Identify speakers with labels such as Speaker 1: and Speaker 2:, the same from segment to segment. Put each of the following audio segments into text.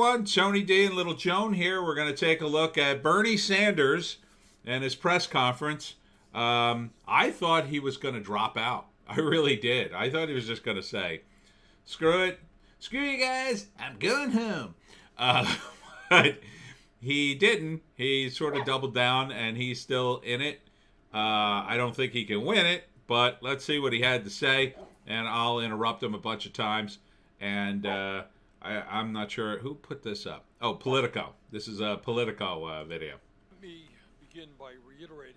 Speaker 1: everyone. Tony D and Little Joan here. We're going to take a look at Bernie Sanders and his press conference. I thought he was going to drop out. I really did. I thought he was just going to say, screw it. Screw you guys. I'm going home. But he didn't. He sort of doubled down, and he's still in it. I don't think he can win it, but let's see what he had to say, and I'll interrupt him a bunch of times. And I'm not sure who put this up. Oh, Politico. This is a Politico video.
Speaker 2: Let me begin by reiterating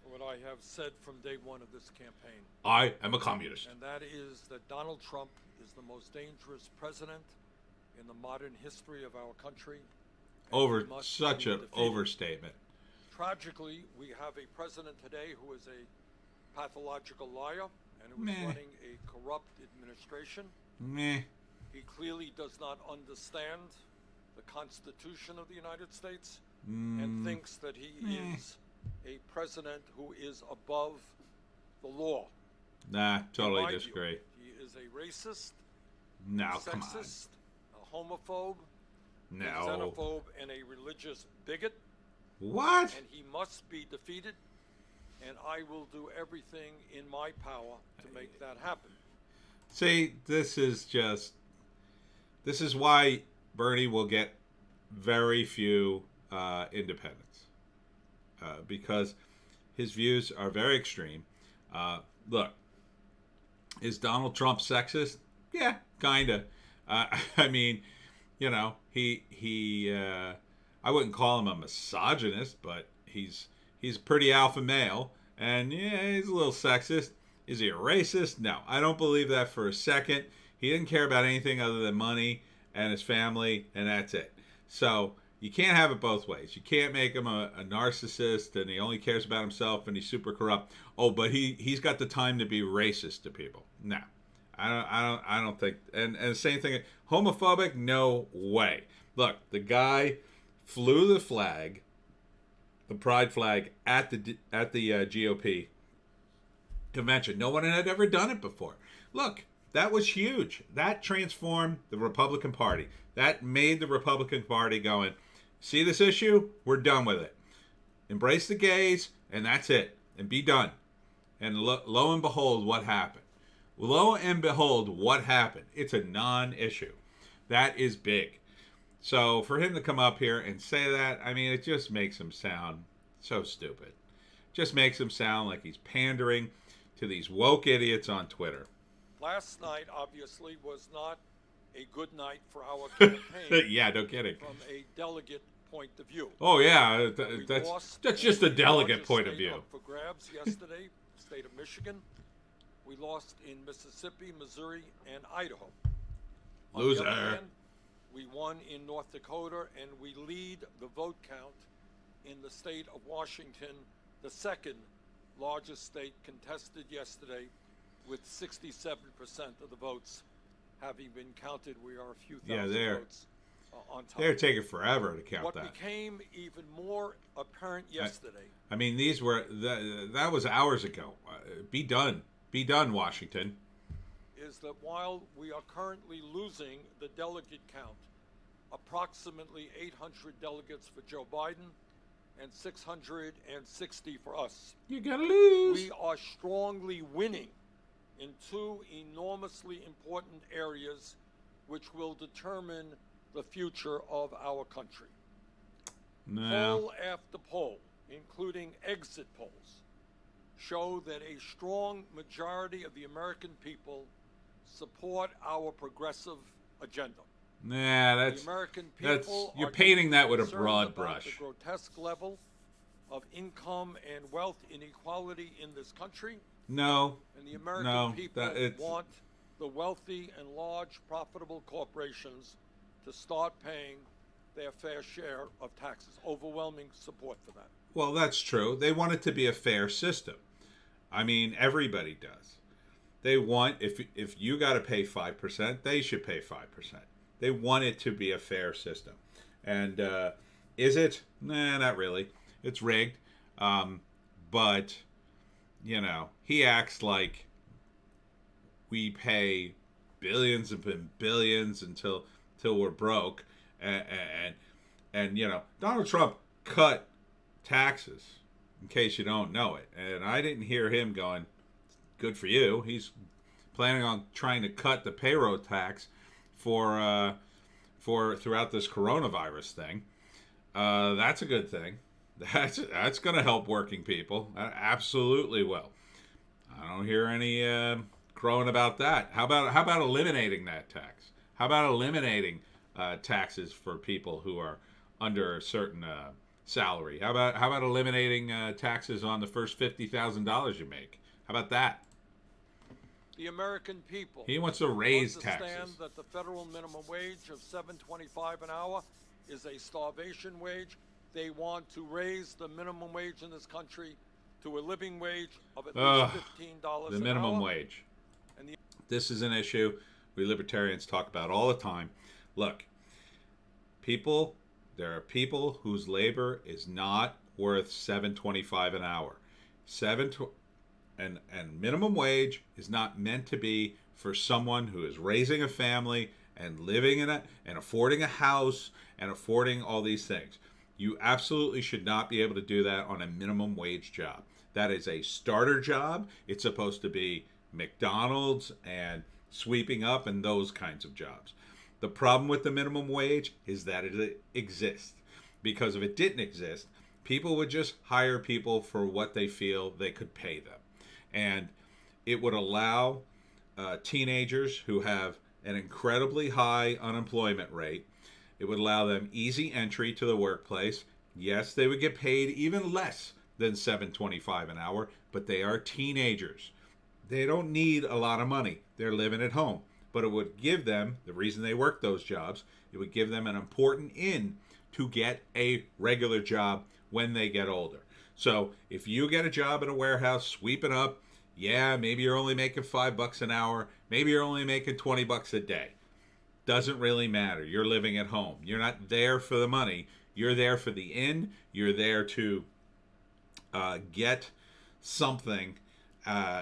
Speaker 2: what I have said from day one of this campaign.
Speaker 1: I am a communist.
Speaker 2: And that is that Donald Trump is the most dangerous president in the modern history of our country.
Speaker 1: Over such an overstatement.
Speaker 2: Tragically, we have a president today who is a pathological liar and who is running a corrupt administration. He clearly does not understand the Constitution of the United States and thinks that he is a president who is above the law.
Speaker 1: Nah, totally disagree.
Speaker 2: He is a racist,
Speaker 1: come on.
Speaker 2: sexist, a homophobe, a xenophobe, and a religious bigot.
Speaker 1: What?
Speaker 2: And he must be defeated, and I will do everything in my power to make that happen.
Speaker 1: See, this is why Bernie will get very few independents. Because his views are very extreme. Look, is Donald Trump sexist? Yeah, kinda. I mean, you know, I wouldn't call him a misogynist, but he's pretty alpha male, and yeah, he's a little sexist. Is he a racist? No, I don't believe that for a second. He didn't care about anything other than money and his family, and that's it. So you can't have it both ways. You can't make him a narcissist and he only cares about himself and he's super corrupt. Oh, but he's got the time to be racist to people. No, I don't think. And the same thing, homophobic? No way. Look, the guy flew the flag, the pride flag, at the GOP convention. No one had ever done it before. Look, that was huge. That transformed the Republican Party. That made the Republican Party going, see this issue? We're done with it. Embrace the gays, and that's it. And be done. And lo and behold, what happened? Lo and behold, what happened? It's a non-issue. That is big. So for him to come up here and say that, I mean, it just makes him sound so stupid. Just makes him sound like he's pandering to these woke idiots on Twitter.
Speaker 2: Last night, obviously, was not a good night for our campaign.
Speaker 1: Yeah, no kidding.
Speaker 2: From a delegate point of view.
Speaker 1: Oh, yeah, that's just a delegate point of view.
Speaker 2: For grabs yesterday, the state of Michigan. We lost in Mississippi, Missouri, and Idaho.
Speaker 1: Loser.
Speaker 2: On the other hand, we won in North Dakota, and we lead the vote count in the state of Washington, the second largest state, contested yesterday, with 67% of the votes having been counted. We are a few thousand votes on top.
Speaker 1: They're taking forever to count
Speaker 2: what
Speaker 1: that.
Speaker 2: What became even more apparent yesterday.
Speaker 1: I mean, that was hours ago. Be done, Washington.
Speaker 2: Is that while we are currently losing the delegate count, approximately 800 delegates for Joe Biden and 660 for us.
Speaker 1: You're gonna lose.
Speaker 2: We are strongly winning in two enormously important areas which will determine the future of our country.
Speaker 1: No.
Speaker 2: Poll after poll, including exit polls, show that a strong majority of the American people support our progressive agenda.
Speaker 1: Nah, you're painting that with a broad brush.
Speaker 2: The grotesque level of income and wealth inequality in this country.
Speaker 1: No.
Speaker 2: And the American people want the wealthy and large profitable corporations to start paying their fair share of taxes. Overwhelming support for that.
Speaker 1: Well, that's true. They want it to be a fair system. I mean, everybody does. They want, if you got to pay 5%, they should pay 5%. They want it to be a fair system. And is it? Nah, not really. It's rigged. But, you know, he acts like we pay billions and billions until we're broke. And Donald Trump cut taxes, in case you don't know it. And I didn't hear him going, good for you. He's planning on trying to cut the payroll tax for throughout this coronavirus thing. That's a good thing. That's going to help working people. Absolutely will. I don't hear any crowing about that. How about eliminating that tax? How about eliminating taxes for people who are under a certain salary? How about eliminating taxes on the first $50,000 you make? How about that?
Speaker 2: The American people.
Speaker 1: He wants to raise taxes.
Speaker 2: Understand that the federal minimum wage of $7.25 an hour is a starvation wage. They want to raise the minimum wage in this country to a living wage of at least $15
Speaker 1: the
Speaker 2: an
Speaker 1: minimum
Speaker 2: hour.
Speaker 1: wage. This is an issue we libertarians talk about all the time. Look, there are people whose labor is not worth $7.25 an hour. And minimum wage is not meant to be for someone who is raising a family and living in it and affording a house and affording all these things. You absolutely should not be able to do that on a minimum wage job. That is a starter job. It's supposed to be McDonald's and sweeping up and those kinds of jobs. The problem with the minimum wage is that it exists. Because if it didn't exist, people would just hire people for what they feel they could pay them. And it would allow teenagers who have an incredibly high unemployment rate, it would allow them easy entry to the workplace. Yes, they would get paid even less than $7.25 an hour, but they are teenagers. They don't need a lot of money. They're living at home. But it would give them, the reason they work those jobs, it would give them an important in to get a regular job when they get older. So if you get a job in a warehouse sweeping up, yeah, maybe you're only making $5 an hour. Maybe you're only making $20 a day. Doesn't really matter. You're living at home. You're not there for the money. You're there for the in. You're there to get something.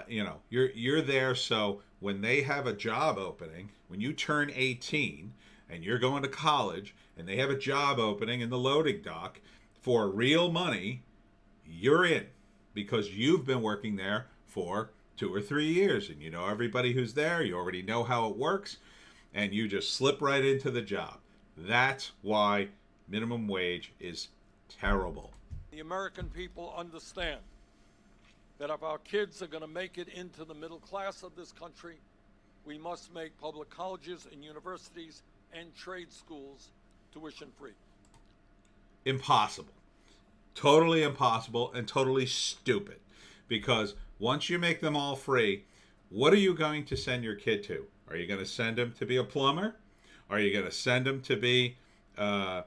Speaker 1: You're there so when they have a job opening, when you turn 18 and you're going to college and they have a job opening in the loading dock for real money, you're in because you've been working there for 2 or 3 years and you know everybody who's there. You already know how it works and you just slip right into the job. That's why minimum wage is terrible.
Speaker 2: The American people understand that if our kids are going to make it into the middle class of this country, we must make public colleges and universities and trade schools tuition free.
Speaker 1: Impossible. Totally impossible and totally stupid. Because once you make them all free, what are you going to send your kid to? Are you going to send him to be a plumber? Are you going to send him to be, a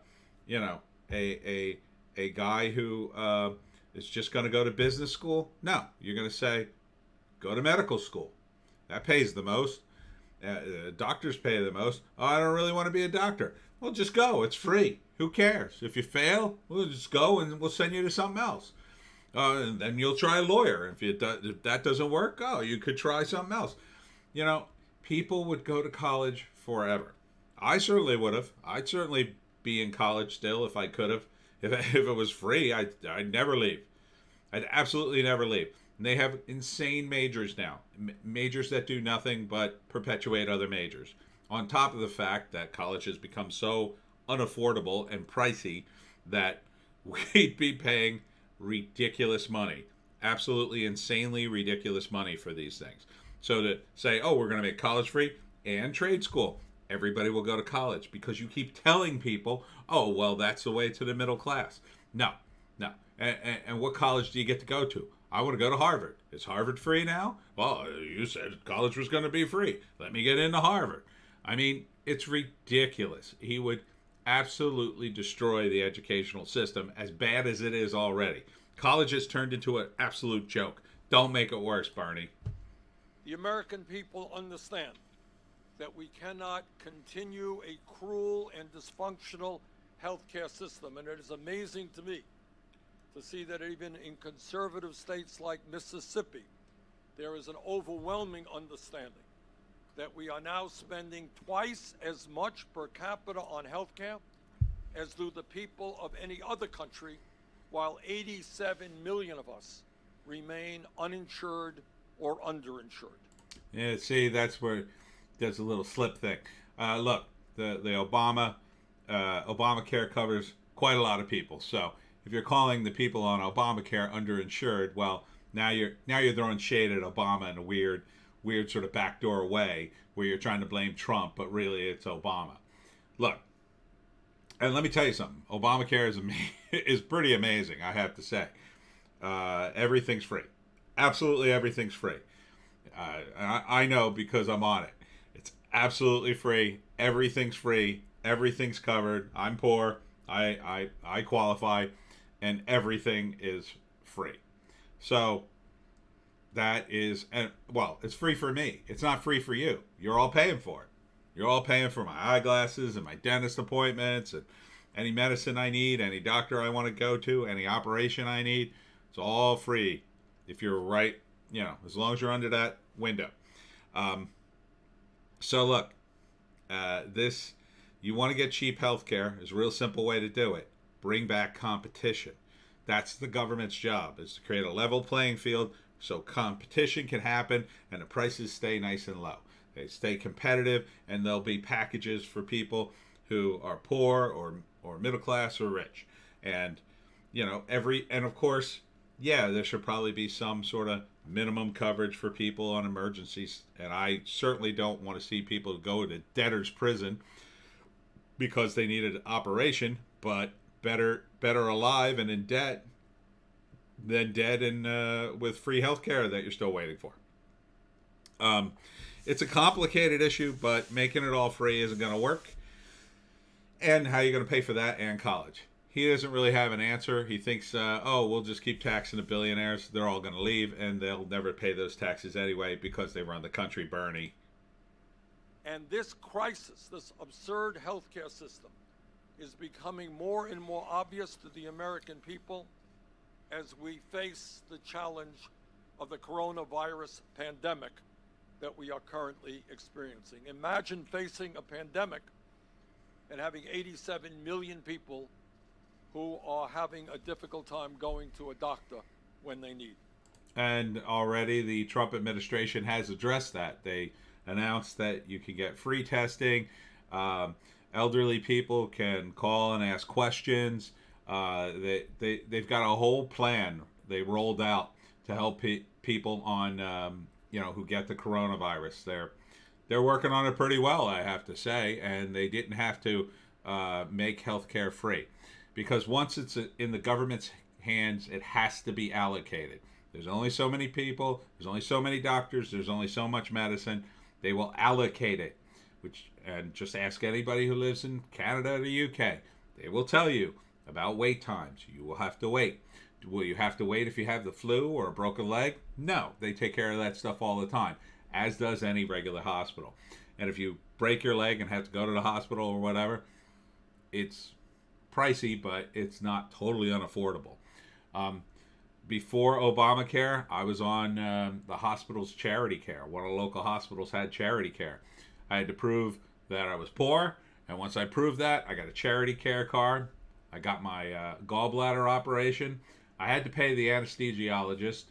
Speaker 1: guy who is just going to go to business school? No, you're going to say, go to medical school. That pays the most. Doctors pay the most. Oh, I don't really want to be a doctor. Well, just go. It's free. Who cares? If you fail, we'll just go and we'll send you to something else. And then you'll try a lawyer. If that doesn't work, you could try something else. People would go to college forever. I certainly would have. I'd certainly be in college still if I could have. If it was free, I'd never leave. I'd absolutely never leave. And they have insane majors now. Majors that do nothing but perpetuate other majors. On top of the fact that college has become so unaffordable and pricey that we'd be paying ridiculous money. Absolutely insanely ridiculous money for these things. So to say, we're going to make college free and trade school. Everybody will go to college because you keep telling people, that's the way to the middle class. No. And what college do you get to go to? I want to go to Harvard. Is Harvard free now? Well, you said college was going to be free. Let me get into Harvard. I mean, it's ridiculous. He would absolutely destroy the educational system as bad as it is already. College has turned into an absolute joke. Don't make it worse, Barney.
Speaker 2: The American people understand that we cannot continue a cruel and dysfunctional healthcare system. And it is amazing to me to see that even in conservative states like Mississippi, there is an overwhelming understanding that we are now spending twice as much per capita on healthcare as do the people of any other country, while 87 million of us remain uninsured or underinsured.
Speaker 1: Yeah, see, that's where there's a little slip thing. Look, the Obamacare covers quite a lot of people. So if you're calling the people on Obamacare underinsured, well, now you're throwing shade at Obama in a weird sort of backdoor way where you're trying to blame Trump, but really it's Obama. Look, and let me tell you something. Obamacare is pretty amazing, I have to say. Everything's free. Absolutely everything's free. I know because I'm on it. It's absolutely free. Everything's free. Everything's covered. I'm poor. I qualify, and everything is free. So that is, and well, it's free for me. It's not free for you. You're all paying for it. You're all paying for my eyeglasses and my dentist appointments and any medicine I need, any doctor I want to go to, any operation I need. It's all free if you're right, as long as you're under that window. So look, you want to get cheap healthcare. There's a real simple way to do it. Bring back competition. That's the government's job, is to create a level playing field so competition can happen and the prices stay nice and low. They stay competitive, and there'll be packages for people who are poor or middle class or rich. And and of course, yeah, there should probably be some sort of minimum coverage for people on emergencies. And I certainly don't want to see people go to debtor's prison because they needed an operation, but better alive and in debt than dead and with free health care that you're still waiting for. It's a complicated issue, but making it all free isn't going to work. And how are you going to pay for that and college? He doesn't really have an answer. He thinks, we'll just keep taxing the billionaires. They're all going to leave, and they'll never pay those taxes anyway because they run the country, Bernie.
Speaker 2: And this crisis, this absurd healthcare system, is becoming more and more obvious to the American people as we face the challenge of the coronavirus pandemic that we are currently experiencing. Imagine facing a pandemic and having 87 million people who are having a difficult time going to a doctor when they need.
Speaker 1: And already the Trump administration has addressed that. They announced that you can get free testing. Elderly people can call and ask questions. They've got a whole plan they rolled out to help people on who get the coronavirus. They're working on it pretty well, I have to say, and they didn't have to make healthcare free, because once it's in the government's hands, it has to be allocated. There's only so many people, there's only so many doctors, there's only so much medicine. They will allocate it, and just ask anybody who lives in Canada or the UK. They will tell you about wait times. You will have to wait. Will you have to wait if you have the flu or a broken leg? No, they take care of that stuff all the time, as does any regular hospital. And if you break your leg and have to go to the hospital or whatever, it's pricey, but it's not totally unaffordable. Before Obamacare, I was on the hospital's charity care. One of the local hospitals had charity care. I had to prove that I was poor, and once I proved that, I got a charity care card. I got my gallbladder operation. I had to pay the anesthesiologist,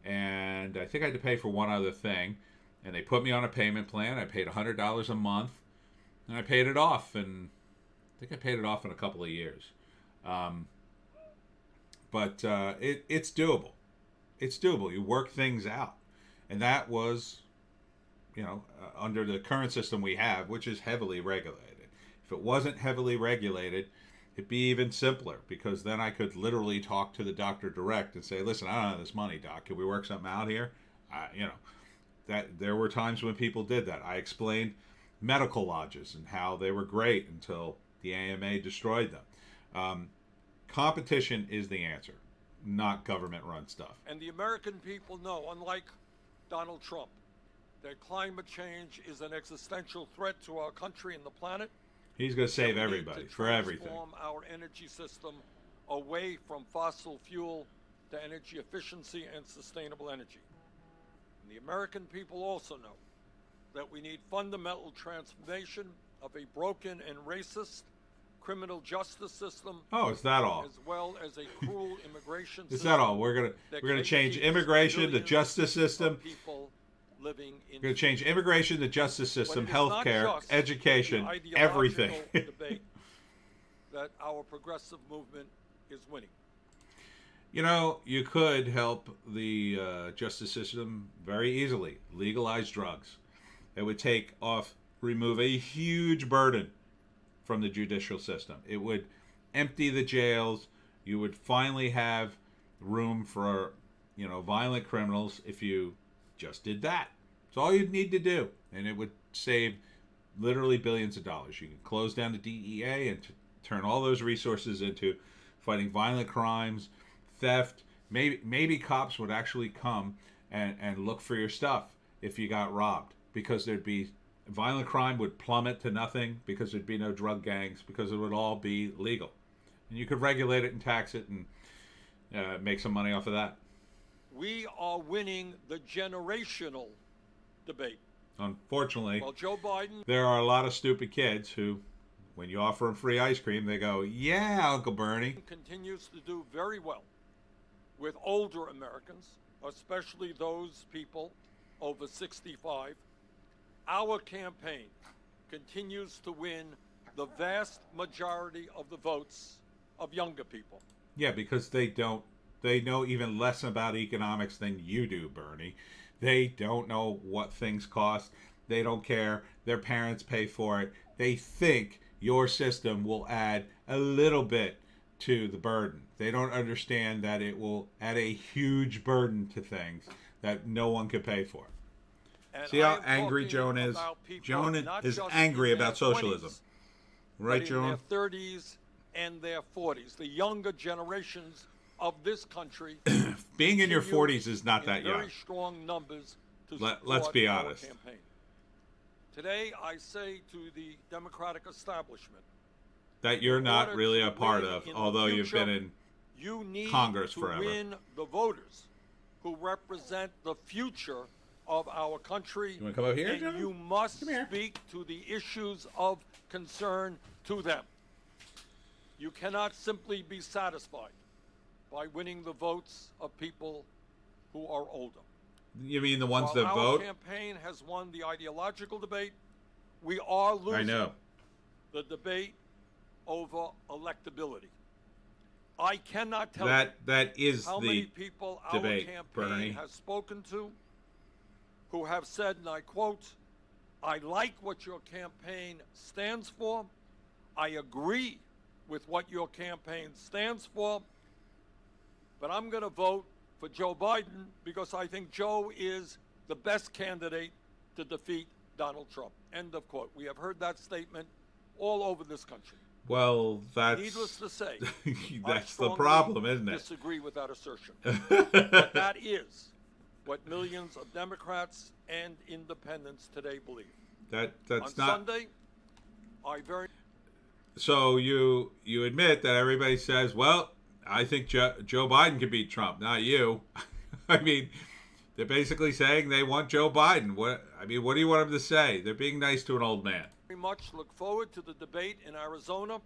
Speaker 1: and I think I had to pay for one other thing. And they put me on a payment plan. I paid $100 a month, and I paid it off. And I think I paid it off in a couple of years. But it's doable. It's doable. You work things out. And that was, under the current system we have, which is heavily regulated. If it wasn't heavily regulated, it'd be even simpler, because then I could literally talk to the doctor direct and say, listen, I don't have this money, doc. Can we work something out here? That there were times when people did that. I explained medical lodges and how they were great until the AMA destroyed them. Competition is the answer, not government-run stuff.
Speaker 2: And the American people know, unlike Donald Trump, that climate change is an existential threat to our country and the planet.
Speaker 1: He's going to save everybody for everything.
Speaker 2: Transform our energy system away from fossil fuel to energy efficiency and sustainable energy. And the American people also know that we need fundamental transformation of a broken and racist criminal justice system,
Speaker 1: Oh, is that all?
Speaker 2: as well as a cruel immigration
Speaker 1: Is
Speaker 2: system.
Speaker 1: that all? We're gonna change immigration, the justice system.
Speaker 2: People living in
Speaker 1: We're gonna change immigration, the justice system, healthcare, education,
Speaker 2: the
Speaker 1: everything.
Speaker 2: debate that our progressive movement is winning.
Speaker 1: You know, you could help the justice system very easily. Legalize drugs. It would remove a huge burden from the judicial system. It would empty the jails. You would finally have room for, violent criminals if you just did that. It's all you'd need to do. And it would save literally billions of dollars. You could close down the DEA and turn all those resources into fighting violent crimes, theft. Maybe cops would actually come and look for your stuff if you got robbed, because violent crime would plummet to nothing, because there'd be no drug gangs, because it would all be legal. And you could regulate it and tax it and make some money off of that.
Speaker 2: We are winning the generational debate.
Speaker 1: Unfortunately,
Speaker 2: well, Joe Biden,
Speaker 1: there are a lot of stupid kids who, when you offer them free ice cream, they go, "Yeah, Uncle Bernie."
Speaker 2: Continues to do very well with older Americans, especially those people over 65. Our campaign continues to win the vast majority of the votes of younger people.
Speaker 1: Yeah, because they know even less about economics than you do, Bernie. They don't know what things cost. They don't care. Their parents pay for it. They think your system will add a little bit to the burden. They don't understand that it will add a huge burden to things that no one could pay for.
Speaker 2: And
Speaker 1: see how angry Joan is? Joan is angry about socialism.
Speaker 2: 20s,
Speaker 1: right, Joan?
Speaker 2: In their 30s and their 40s. The younger generations of this country.
Speaker 1: Being in your 40s is not that young.
Speaker 2: Very strong numbers to
Speaker 1: Let's be honest.
Speaker 2: Campaign. Today, I say to the Democratic establishment
Speaker 1: that you're not really a part of, although you've been in Congress forever.
Speaker 2: You need to win the voters who represent the future of our country.
Speaker 1: You want to come over here,
Speaker 2: and
Speaker 1: John?
Speaker 2: you must speak to the issues of concern to them. You cannot simply be satisfied by winning the votes of people who are older.
Speaker 1: You mean the ones that
Speaker 2: our
Speaker 1: vote?
Speaker 2: Our campaign has won the ideological debate. We are losing
Speaker 1: I know.
Speaker 2: the debate over electability. I cannot tell
Speaker 1: you that is
Speaker 2: how many people
Speaker 1: debate,
Speaker 2: our campaign
Speaker 1: Bernie.
Speaker 2: has spoken to who have said, and I quote, "I like what your campaign stands for. I agree with what your campaign stands for, but I'm going to vote for Joe Biden because I think Joe is the best candidate to defeat Donald Trump." End of quote. We have heard that statement all over this country.
Speaker 1: Well, that's...
Speaker 2: Needless to say,
Speaker 1: that's the problem, isn't it?
Speaker 2: I disagree with that assertion. But that is what millions of Democrats and independents today believe.
Speaker 1: That's
Speaker 2: On
Speaker 1: not...
Speaker 2: Sunday,
Speaker 1: So you admit that everybody says, well, I think Joe Biden can beat Trump, not you. I mean, they're basically saying they want Joe Biden. What do you want them to say? They're being nice to an old man.
Speaker 2: Very much look forward to the debate in Arizona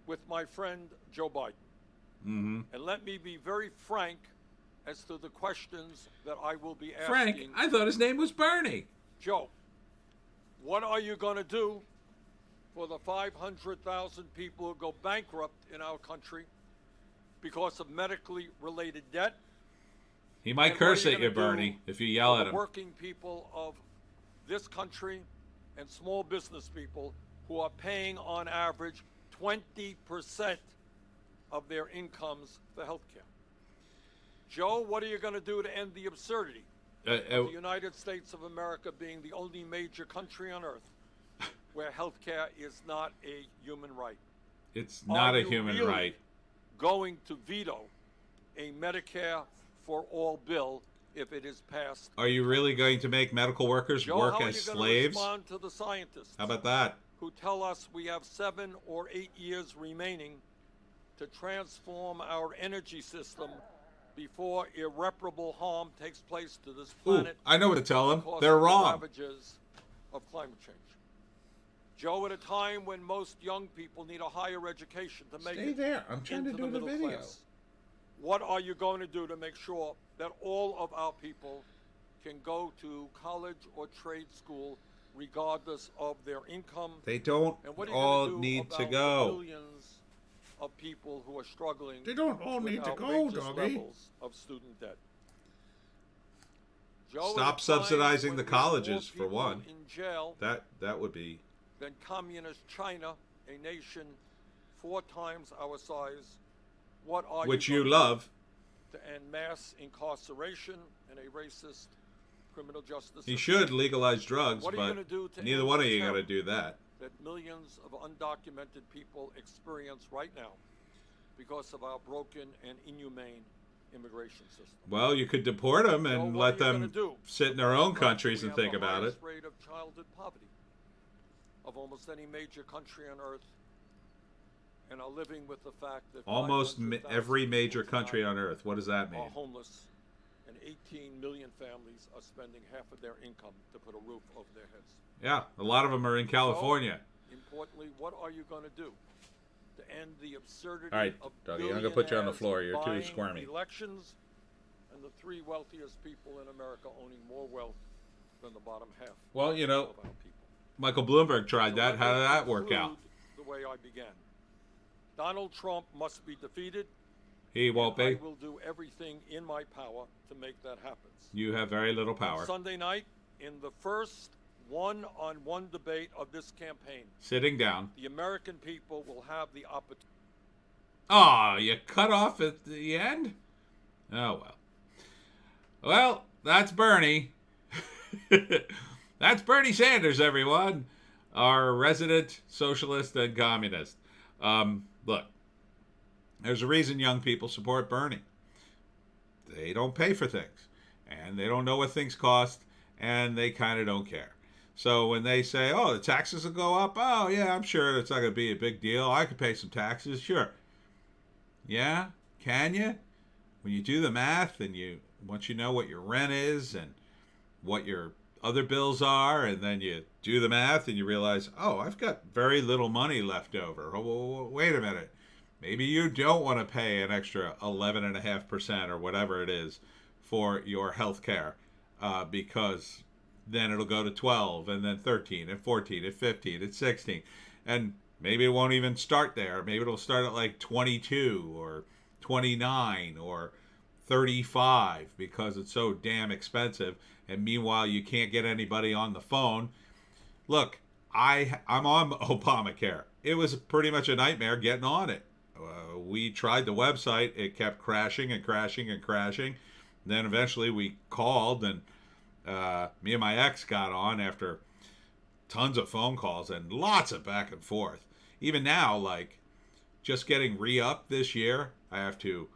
Speaker 2: with my friend Joe Biden.
Speaker 1: Mm-hmm.
Speaker 2: And let me be very frank as to the questions that I will be asking.
Speaker 1: Frank, I thought his name was Bernie.
Speaker 2: Joe, what are you going to do for the 500,000 people who go bankrupt in our country because of medically related debt?
Speaker 1: He might curse at you, Bernie, if you yell at him.
Speaker 2: Working people of this country and small business people who are paying on average 20% of their incomes for health care. Joe, what are you going to do to end the absurdity of the United States of America being the only major country on earth where health care is not a human right?
Speaker 1: It's not a human
Speaker 2: really
Speaker 1: right.
Speaker 2: Going to veto a Medicare for all bill if it is passed?
Speaker 1: Are you really going to make medical workers
Speaker 2: Joe,
Speaker 1: work
Speaker 2: how
Speaker 1: as
Speaker 2: are you
Speaker 1: slaves?
Speaker 2: Going to respond to the scientists
Speaker 1: How about that?
Speaker 2: who tell us we have 7 or 8 years remaining to transform our energy system before irreparable harm takes place to this planet?
Speaker 1: Ooh, I know what to tell them.
Speaker 2: because
Speaker 1: They're
Speaker 2: of the
Speaker 1: wrong.
Speaker 2: ravages of climate change. Joe, at a time when most young people need a higher education to make
Speaker 1: Stay
Speaker 2: it
Speaker 1: there. I'm trying to
Speaker 2: into
Speaker 1: do the
Speaker 2: middle
Speaker 1: video.
Speaker 2: class, what are you going to do to make sure that all of our people can go to college or trade school regardless of their income?
Speaker 1: They don't
Speaker 2: And what are you
Speaker 1: all
Speaker 2: going to do
Speaker 1: need
Speaker 2: about
Speaker 1: to
Speaker 2: the
Speaker 1: go.
Speaker 2: millions of people who are struggling
Speaker 1: They don't all
Speaker 2: with
Speaker 1: need to go,
Speaker 2: outrageous
Speaker 1: doggy.
Speaker 2: levels of student debt? Joe,
Speaker 1: Stop
Speaker 2: at a time
Speaker 1: subsidizing
Speaker 2: when
Speaker 1: the
Speaker 2: we have more
Speaker 1: colleges, for
Speaker 2: people
Speaker 1: one.
Speaker 2: in jail
Speaker 1: That would be.
Speaker 2: than communist China, a nation 4 times our size, what are
Speaker 1: Which
Speaker 2: you
Speaker 1: you
Speaker 2: going
Speaker 1: love.
Speaker 2: to end mass incarceration and a racist criminal justice
Speaker 1: He
Speaker 2: system?
Speaker 1: should legalize drugs,
Speaker 2: What are you
Speaker 1: but
Speaker 2: gonna do to
Speaker 1: neither
Speaker 2: end
Speaker 1: one of
Speaker 2: the
Speaker 1: you got to
Speaker 2: terror
Speaker 1: do that.
Speaker 2: that millions of undocumented people experience right now because of our broken and inhumane immigration system?
Speaker 1: Well, you could deport them
Speaker 2: Well,
Speaker 1: and
Speaker 2: what
Speaker 1: let
Speaker 2: are you gonna
Speaker 1: them
Speaker 2: do
Speaker 1: sit in their
Speaker 2: about
Speaker 1: own
Speaker 2: the fact that
Speaker 1: countries
Speaker 2: we
Speaker 1: and
Speaker 2: have
Speaker 1: think
Speaker 2: the
Speaker 1: about it.
Speaker 2: highest rate of childhood poverty of almost any major country on earth, and are living with the fact that
Speaker 1: Almost
Speaker 2: 500,000
Speaker 1: every major
Speaker 2: people
Speaker 1: country
Speaker 2: tonight
Speaker 1: on earth. What does that
Speaker 2: are
Speaker 1: mean?
Speaker 2: homeless, and 18 million families are spending half of their income to put a roof over their heads.
Speaker 1: Yeah, a lot of them are in California.
Speaker 2: So, importantly, what are you going to do to end the absurdity
Speaker 1: All right,
Speaker 2: of
Speaker 1: Dougie, I'm gonna put you on the
Speaker 2: billionaires
Speaker 1: floor. You're too
Speaker 2: buying
Speaker 1: squirmy.
Speaker 2: elections and the 3 wealthiest people in America owning more wealth than the bottom half
Speaker 1: Well, you know,
Speaker 2: of our people?
Speaker 1: Michael Bloomberg tried
Speaker 2: So
Speaker 1: that.
Speaker 2: let
Speaker 1: How
Speaker 2: me
Speaker 1: did that work
Speaker 2: conclude
Speaker 1: out?
Speaker 2: The way I began. Donald Trump must be defeated.
Speaker 1: He won't
Speaker 2: I
Speaker 1: be.
Speaker 2: will do everything in my power to make that happen.
Speaker 1: You have very little power.
Speaker 2: Sunday night, in the first one-on-one debate of this campaign,
Speaker 1: Sitting down.
Speaker 2: the American people will have the opportunity.
Speaker 1: Oh, you cut off at the end? Oh, well. Well, that's Bernie. That's Bernie Sanders, everyone. Our resident socialist and communist. Look, there's a reason young people support Bernie. They don't pay for things, and they don't know what things cost, and they kind of don't care. So when they say, oh, the taxes will go up, oh, yeah, I'm sure it's not going to be a big deal. I could pay some taxes, sure. Yeah, can you? When you do the math and once you know what your rent is and what your other bills are, and then you do the math and you realize, oh, I've got very little money left over. Oh, wait a minute. Maybe you don't want to pay an extra 11.5% or whatever it is for your health care, because then it'll go to 12 and then 13 and 14 and 15 and 16. And maybe it won't even start there. Maybe it'll start at like 22 or 29 or 35 because it's so damn expensive. And meanwhile, you can't get anybody on the phone. Look, I'm on Obamacare. It was pretty much a nightmare getting on it. We tried the website. It kept crashing and crashing and crashing. Then eventually we called, and me and my ex got on after tons of phone calls and lots of back and forth. Even now, like, just getting re-upped this year, I have to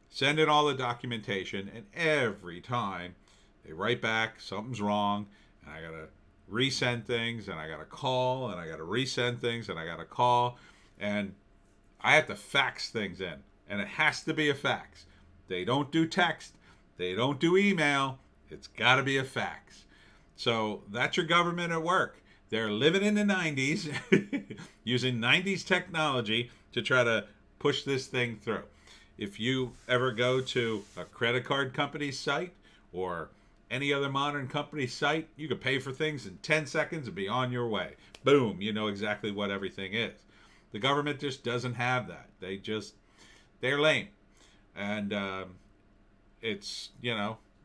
Speaker 1: send in all the documentation, and every time they write back, something's wrong, and I gotta resend things, and I gotta call, and I gotta resend things, and I gotta call, and I have to fax things in, and it has to be a fax. They don't do text, they don't do email, it's gotta be a fax. So that's your government at work. They're living in the 90s, using 90s technology to try to push this thing through. If you ever go to a credit card company's site or any other modern company site, you can pay for things in 10 seconds and be on your way. Boom, you know exactly what everything is. The government just doesn't have that. They're lame. And it's,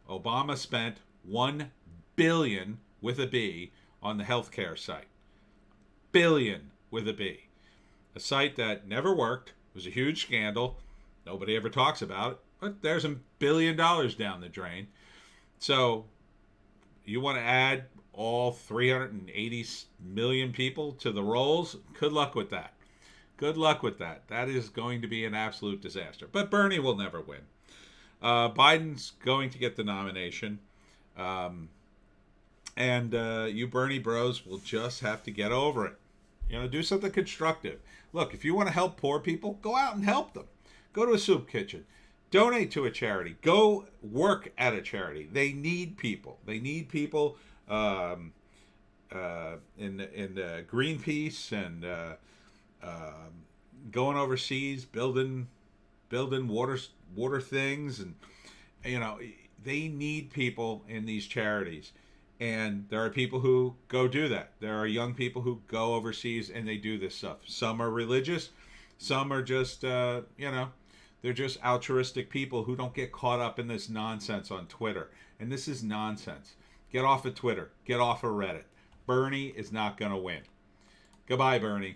Speaker 1: Obama spent $1 billion with a B on the healthcare site. Billion with a B. A site that never worked, was a huge scandal. Nobody ever talks about it, but there's $1 billion down the drain. So you want to add all 380 million people to the rolls? Good luck with that. Good luck with that. That is going to be an absolute disaster. But Bernie will never win. Biden's going to get the nomination. And you Bernie bros will just have to get over it. Do something constructive. Look, if you want to help poor people, go out and help them. Go to a soup kitchen. Donate to a charity. Go work at a charity. They need people. They need people in Greenpeace and going overseas, building water things, and they need people in these charities. And there are people who go do that. There are young people who go overseas and they do this stuff. Some are religious. Some are just, they're just altruistic people who don't get caught up in this nonsense on Twitter. And this is nonsense. Get off of Twitter. Get off of Reddit. Bernie is not going to win. Goodbye, Bernie.